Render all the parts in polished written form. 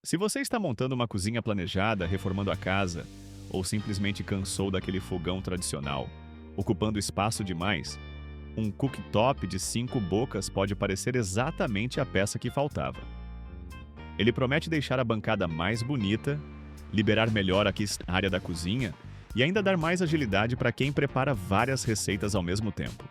Se você está montando uma cozinha planejada, reformando a casa, ou simplesmente cansou daquele fogão tradicional, ocupando espaço demais, um cooktop de 5 bocas pode parecer exatamente a peça que faltava. Ele promete deixar a bancada mais bonita, liberar melhor a área da cozinha e ainda dar mais agilidade para quem prepara várias receitas ao mesmo tempo.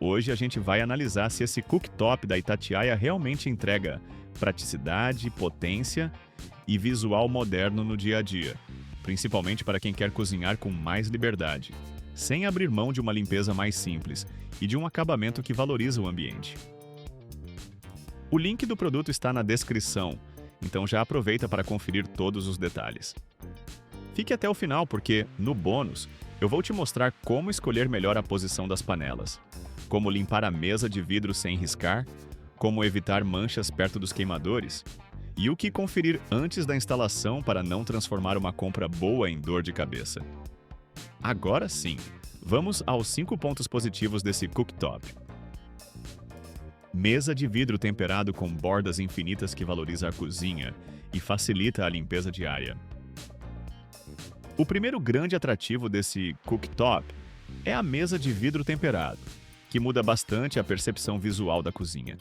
Hoje a gente vai analisar se esse cooktop da Itatiaia realmente entrega praticidade, potência e visual moderno no dia a dia, principalmente para quem quer cozinhar com mais liberdade, sem abrir mão de uma limpeza mais simples e de um acabamento que valoriza o ambiente. O link do produto está na descrição, então já aproveita para conferir todos os detalhes. Fique até o final porque, no bônus, eu vou te mostrar como escolher melhor a posição das panelas, como limpar a mesa de vidro sem riscar, como evitar manchas perto dos queimadores e o que conferir antes da instalação para não transformar uma compra boa em dor de cabeça. Agora sim, vamos aos 5 pontos positivos desse cooktop. Mesa de vidro temperado com bordas infinitas que valoriza a cozinha e facilita a limpeza diária. O primeiro grande atrativo desse cooktop é a mesa de vidro temperado, que muda bastante a percepção visual da cozinha.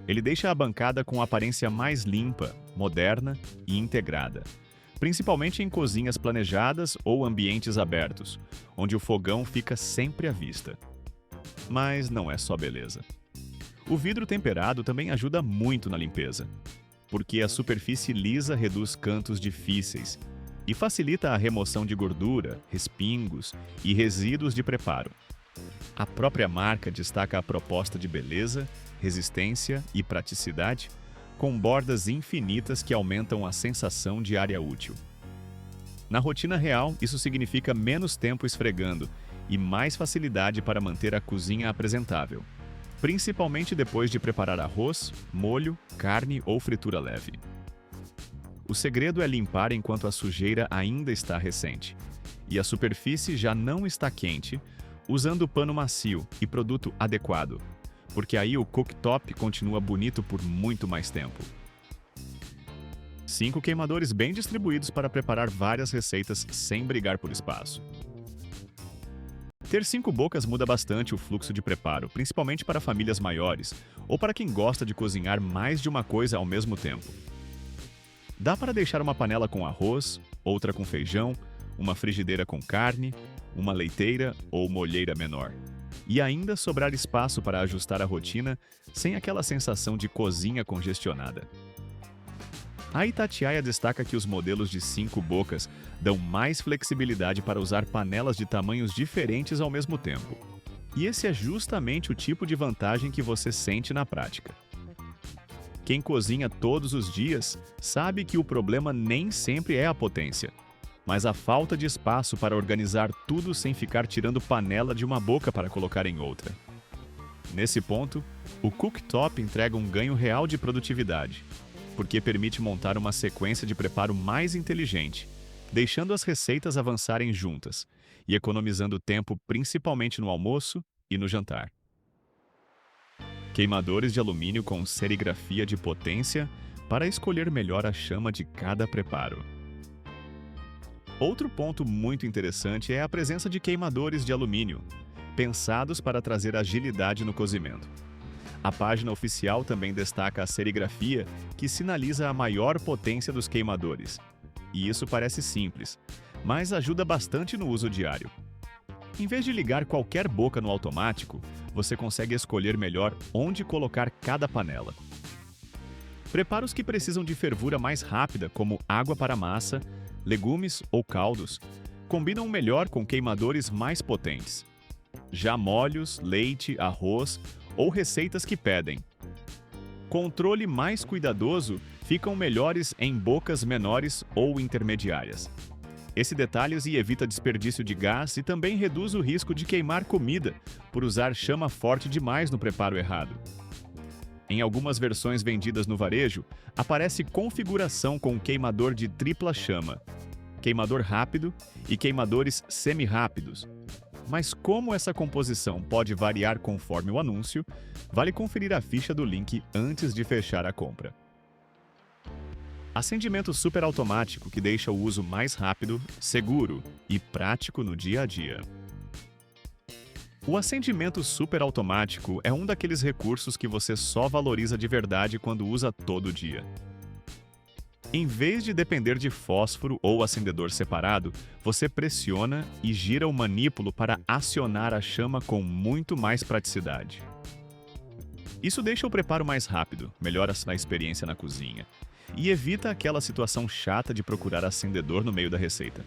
Ele deixa a bancada com aparência mais limpa, moderna e integrada, principalmente em cozinhas planejadas ou ambientes abertos, onde o fogão fica sempre à vista. Mas não é só beleza. O vidro temperado também ajuda muito na limpeza, porque a superfície lisa reduz cantos difíceis e facilita a remoção de gordura, respingos e resíduos de preparo. A própria marca destaca a proposta de beleza, resistência e praticidade, com bordas infinitas que aumentam a sensação de área útil. Na rotina real, isso significa menos tempo esfregando e mais facilidade para manter a cozinha apresentável, principalmente depois de preparar arroz, molho, carne ou fritura leve. O segredo é limpar enquanto a sujeira ainda está recente e a superfície já não está quente, usando pano macio e produto adequado, porque aí o cooktop continua bonito por muito mais tempo. 5 queimadores bem distribuídos para preparar várias receitas sem brigar por espaço. Ter 5 bocas muda bastante o fluxo de preparo, principalmente para famílias maiores ou para quem gosta de cozinhar mais de uma coisa ao mesmo tempo. Dá para deixar uma panela com arroz, outra com feijão, uma frigideira com carne, uma leiteira ou molheira menor. E ainda sobrar espaço para ajustar a rotina sem aquela sensação de cozinha congestionada. A Itatiaia destaca que os modelos de 5 bocas dão mais flexibilidade para usar panelas de tamanhos diferentes ao mesmo tempo. E esse é justamente o tipo de vantagem que você sente na prática. Quem cozinha todos os dias sabe que o problema nem sempre é a potência, mas a falta de espaço para organizar tudo sem ficar tirando panela de uma boca para colocar em outra. Nesse ponto, o cooktop entrega um ganho real de produtividade, porque permite montar uma sequência de preparo mais inteligente, deixando as receitas avançarem juntas e economizando tempo principalmente no almoço e no jantar. Queimadores de alumínio com serigrafia de potência para escolher melhor a chama de cada preparo. Outro ponto muito interessante é a presença de queimadores de alumínio, pensados para trazer agilidade no cozimento. A página oficial também destaca a serigrafia, que sinaliza a maior potência dos queimadores. E isso parece simples, mas ajuda bastante no uso diário. Em vez de ligar qualquer boca no automático, você consegue escolher melhor onde colocar cada panela. Preparos que precisam de fervura mais rápida, como água para massa, legumes ou caldos, combinam melhor com queimadores mais potentes. Já molhos, leite, arroz ou receitas que pedem controle mais cuidadoso ficam melhores em bocas menores ou intermediárias. Esse detalhe evita desperdício de gás e também reduz o risco de queimar comida por usar chama forte demais no preparo errado. Em algumas versões vendidas no varejo, aparece configuração com queimador de tripla chama, queimador rápido e queimadores semi-rápidos. Mas como essa composição pode variar conforme o anúncio, vale conferir a ficha do link antes de fechar a compra. Acendimento superautomático que deixa o uso mais rápido, seguro e prático no dia a dia. O acendimento superautomático é um daqueles recursos que você só valoriza de verdade quando usa todo dia. Em vez de depender de fósforo ou acendedor separado, você pressiona e gira o manípulo para acionar a chama com muito mais praticidade. Isso deixa o preparo mais rápido, melhora a experiência na cozinha e evita aquela situação chata de procurar acendedor no meio da receita.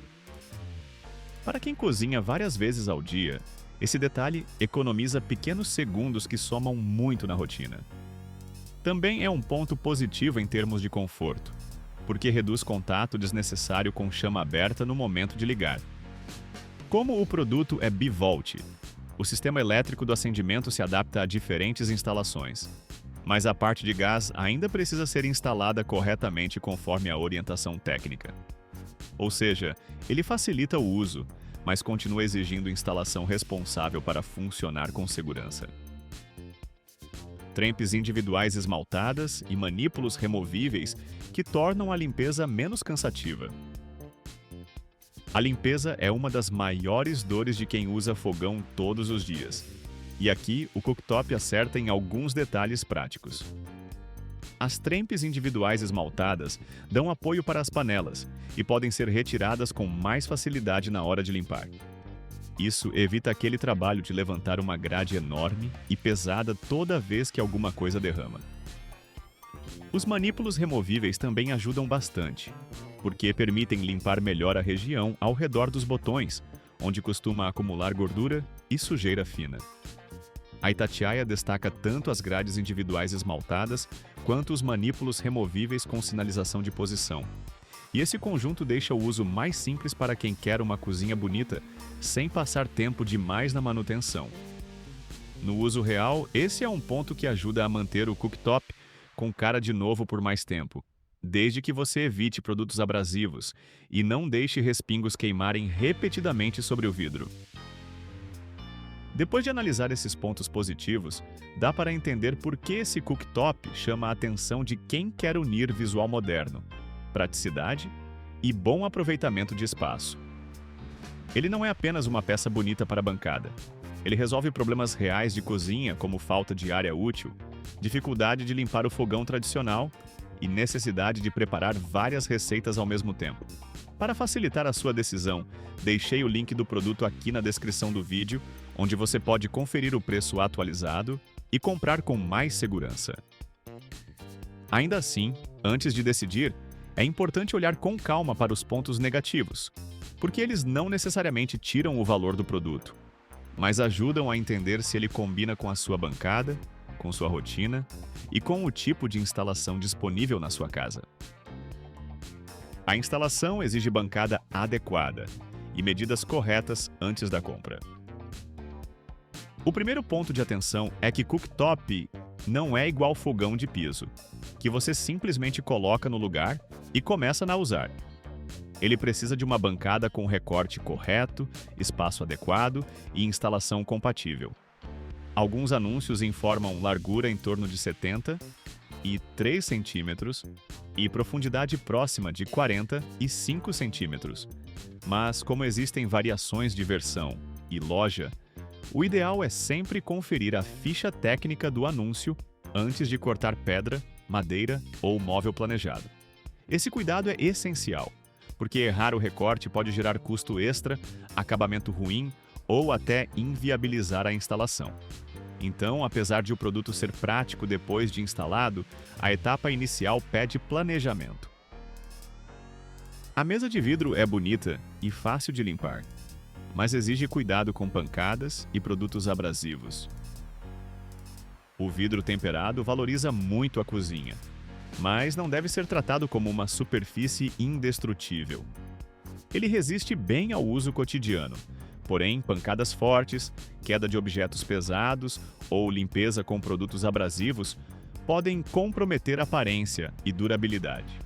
Para quem cozinha várias vezes ao dia, esse detalhe economiza pequenos segundos que somam muito na rotina. Também é um ponto positivo em termos de conforto, porque reduz contato desnecessário com chama aberta no momento de ligar. Como o produto é bivolt, o sistema elétrico do acendimento se adapta a diferentes instalações, mas a parte de gás ainda precisa ser instalada corretamente conforme a orientação técnica. Ou seja, ele facilita o uso, mas continua exigindo instalação responsável para funcionar com segurança. Trempes individuais esmaltadas e manípulos removíveis que tornam a limpeza menos cansativa. A limpeza é uma das maiores dores de quem usa fogão todos os dias. E aqui o cooktop acerta em alguns detalhes práticos. As trempes individuais esmaltadas dão apoio para as panelas e podem ser retiradas com mais facilidade na hora de limpar. Isso evita aquele trabalho de levantar uma grade enorme e pesada toda vez que alguma coisa derrama. Os manípulos removíveis também ajudam bastante, porque permitem limpar melhor a região ao redor dos botões, onde costuma acumular gordura e sujeira fina. A Itatiaia destaca tanto as grades individuais esmaltadas quanto os manípulos removíveis com sinalização de posição. E esse conjunto deixa o uso mais simples para quem quer uma cozinha bonita, sem passar tempo demais na manutenção. No uso real, esse é um ponto que ajuda a manter o cooktop com cara de novo por mais tempo, desde que você evite produtos abrasivos e não deixe respingos queimarem repetidamente sobre o vidro. Depois de analisar esses pontos positivos, dá para entender por que esse cooktop chama a atenção de quem quer unir visual moderno, praticidade e bom aproveitamento de espaço. Ele não é apenas uma peça bonita para a bancada. Ele resolve problemas reais de cozinha, como falta de área útil, dificuldade de limpar o fogão tradicional e necessidade de preparar várias receitas ao mesmo tempo. Para facilitar a sua decisão, deixei o link do produto aqui na descrição do vídeo, onde você pode conferir o preço atualizado e comprar com mais segurança. Ainda assim, antes de decidir, é importante olhar com calma para os pontos negativos, porque eles não necessariamente tiram o valor do produto, mas ajudam a entender se ele combina com a sua bancada, com sua rotina e com o tipo de instalação disponível na sua casa. A instalação exige bancada adequada e medidas corretas antes da compra. O primeiro ponto de atenção é que cooktop não é igual fogão de piso, que você simplesmente coloca no lugar e começa a usar. Ele precisa de uma bancada com recorte correto, espaço adequado e instalação compatível. Alguns anúncios informam largura em torno de 70 e 3 centímetros e profundidade próxima de 45 centímetros. Mas como existem variações de versão e loja, o ideal é sempre conferir a ficha técnica do anúncio antes de cortar pedra, madeira ou móvel planejado. Esse cuidado é essencial, porque errar o recorte pode gerar custo extra, acabamento ruim ou até inviabilizar a instalação. Então, apesar de o produto ser prático depois de instalado, a etapa inicial pede planejamento. A mesa de vidro é bonita e fácil de limpar, mas exige cuidado com pancadas e produtos abrasivos. O vidro temperado valoriza muito a cozinha, mas não deve ser tratado como uma superfície indestrutível. Ele resiste bem ao uso cotidiano, porém, pancadas fortes, queda de objetos pesados ou limpeza com produtos abrasivos podem comprometer aparência e durabilidade.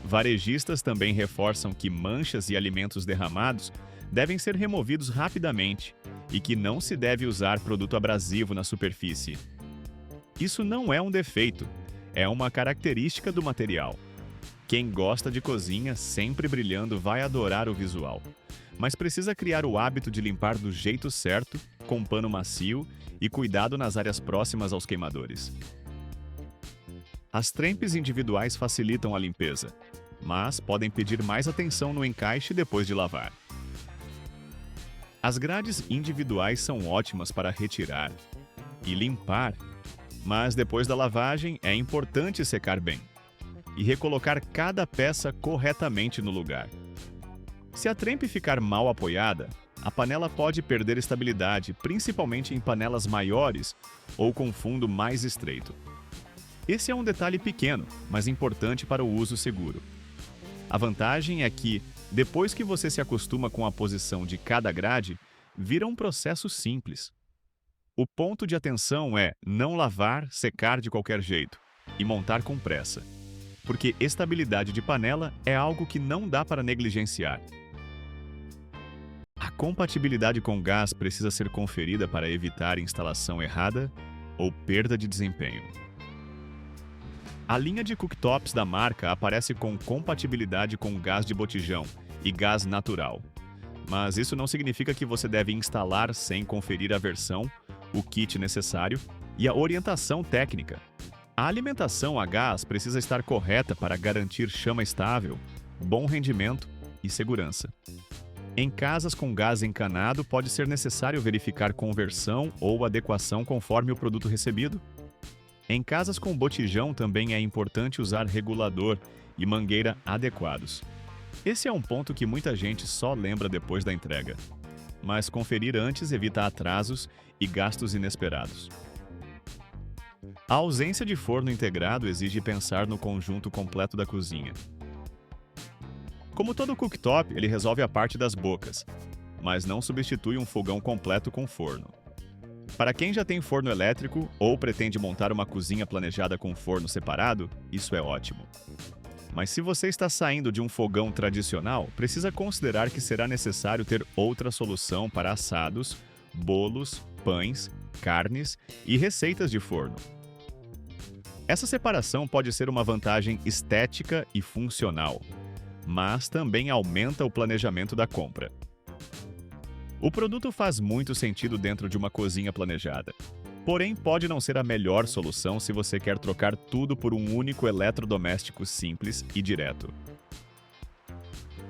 Varejistas também reforçam que manchas e alimentos derramados devem ser removidos rapidamente e que não se deve usar produto abrasivo na superfície. Isso não é um defeito, é uma característica do material, Quem gosta de cozinha sempre brilhando vai adorar o visual. Mas precisa criar o hábito de limpar do jeito certo, com pano macio e cuidado nas áreas próximas aos queimadores. As trempes individuais facilitam a limpeza, mas podem pedir mais atenção no encaixe depois de lavar. As grades individuais são ótimas para retirar e limpar, mas depois da lavagem é importante secar bem e recolocar cada peça corretamente no lugar. Se a trempe ficar mal apoiada, a panela pode perder estabilidade, principalmente em panelas maiores ou com fundo mais estreito. Esse é um detalhe pequeno, mas importante para o uso seguro. A vantagem é que, depois que você se acostuma com a posição de cada grade, vira um processo simples. O ponto de atenção é não lavar, secar de qualquer jeito e montar com pressa, porque estabilidade de panela é algo que não dá para negligenciar. A compatibilidade com gás precisa ser conferida para evitar instalação errada ou perda de desempenho. A linha de cooktops da marca aparece com compatibilidade com gás de botijão e gás natural. Mas isso não significa que você deve instalar sem conferir a versão, o kit necessário e a orientação técnica. A alimentação a gás precisa estar correta para garantir chama estável, bom rendimento e segurança. Em casas com gás encanado, pode ser necessário verificar conversão ou adequação conforme o produto recebido. Em casas com botijão, também é importante usar regulador e mangueira adequados. Esse é um ponto que muita gente só lembra depois da entrega, mas conferir antes evita atrasos e gastos inesperados. A ausência de forno integrado exige pensar no conjunto completo da cozinha. Como todo cooktop, ele resolve a parte das bocas, mas não substitui um fogão completo com forno. Para quem já tem forno elétrico ou pretende montar uma cozinha planejada com forno separado, isso é ótimo. Mas se você está saindo de um fogão tradicional, precisa considerar que será necessário ter outra solução para assados, bolos, pães, carnes e receitas de forno. Essa separação pode ser uma vantagem estética e funcional, mas também aumenta o planejamento da compra. O produto faz muito sentido dentro de uma cozinha planejada, porém pode não ser a melhor solução se você quer trocar tudo por um único eletrodoméstico simples e direto.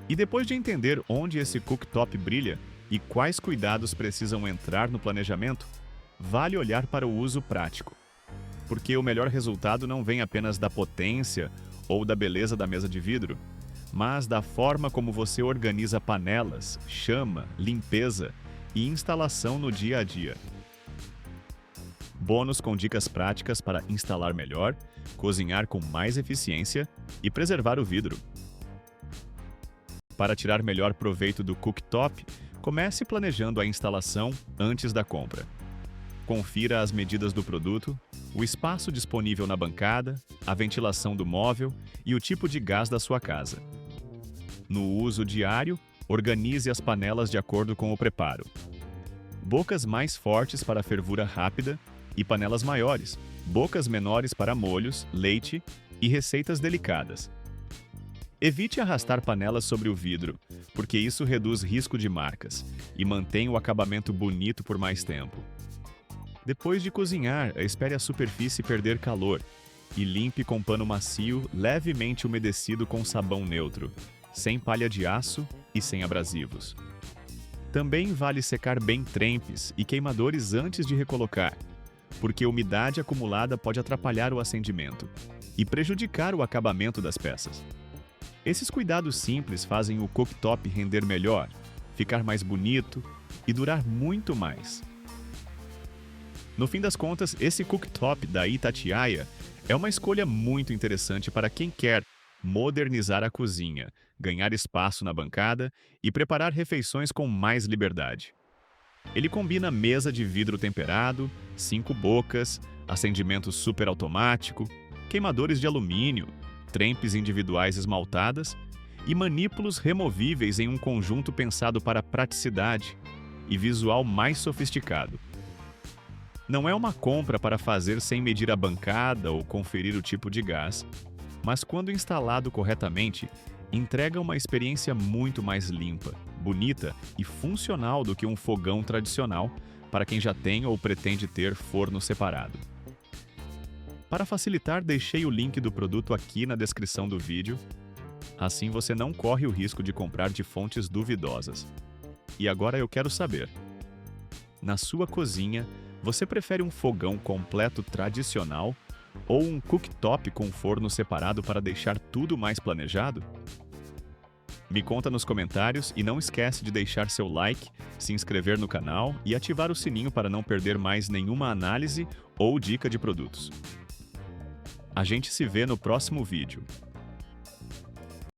E depois de entender onde esse cooktop brilha e quais cuidados precisam entrar no planejamento, vale olhar para o uso prático, porque o melhor resultado não vem apenas da potência ou da beleza da mesa de vidro, mas da forma como você organiza panelas, chama, limpeza e instalação no dia a dia. Bônus com dicas práticas para instalar melhor, cozinhar com mais eficiência e preservar o vidro. Para tirar melhor proveito do cooktop, comece planejando a instalação antes da compra. Confira as medidas do produto, o espaço disponível na bancada, a ventilação do móvel e o tipo de gás da sua casa. No uso diário, organize as panelas de acordo com o preparo. Bocas mais fortes para fervura rápida e panelas maiores, bocas menores para molhos, leite e receitas delicadas. Evite arrastar panelas sobre o vidro, porque isso reduz risco de marcas e mantém o acabamento bonito por mais tempo. Depois de cozinhar, espere a superfície perder calor e limpe com pano macio levemente umedecido com sabão neutro, sem palha de aço e sem abrasivos. Também vale secar bem trempes e queimadores antes de recolocar, porque a umidade acumulada pode atrapalhar o acendimento e prejudicar o acabamento das peças. Esses cuidados simples fazem o cooktop render melhor, ficar mais bonito e durar muito mais. No fim das contas, esse cooktop da Itatiaia é uma escolha muito interessante para quem quer modernizar a cozinha, ganhar espaço na bancada e preparar refeições com mais liberdade. Ele combina mesa de vidro temperado, 5 bocas, acendimento super automático, queimadores de alumínio, trempes individuais esmaltadas e manípulos removíveis em um conjunto pensado para praticidade e visual mais sofisticado. Não é uma compra para fazer sem medir a bancada ou conferir o tipo de gás, mas quando instalado corretamente, entrega uma experiência muito mais limpa, bonita e funcional do que um fogão tradicional para quem já tem ou pretende ter forno separado. Para facilitar, deixei o link do produto aqui na descrição do vídeo, assim você não corre o risco de comprar de fontes duvidosas. E agora eu quero saber, na sua cozinha, você prefere um fogão completo tradicional ou um cooktop com forno separado para deixar tudo mais planejado? Me conta nos comentários e não esquece de deixar seu like, se inscrever no canal e ativar o sininho para não perder mais nenhuma análise ou dica de produtos. A gente se vê no próximo vídeo.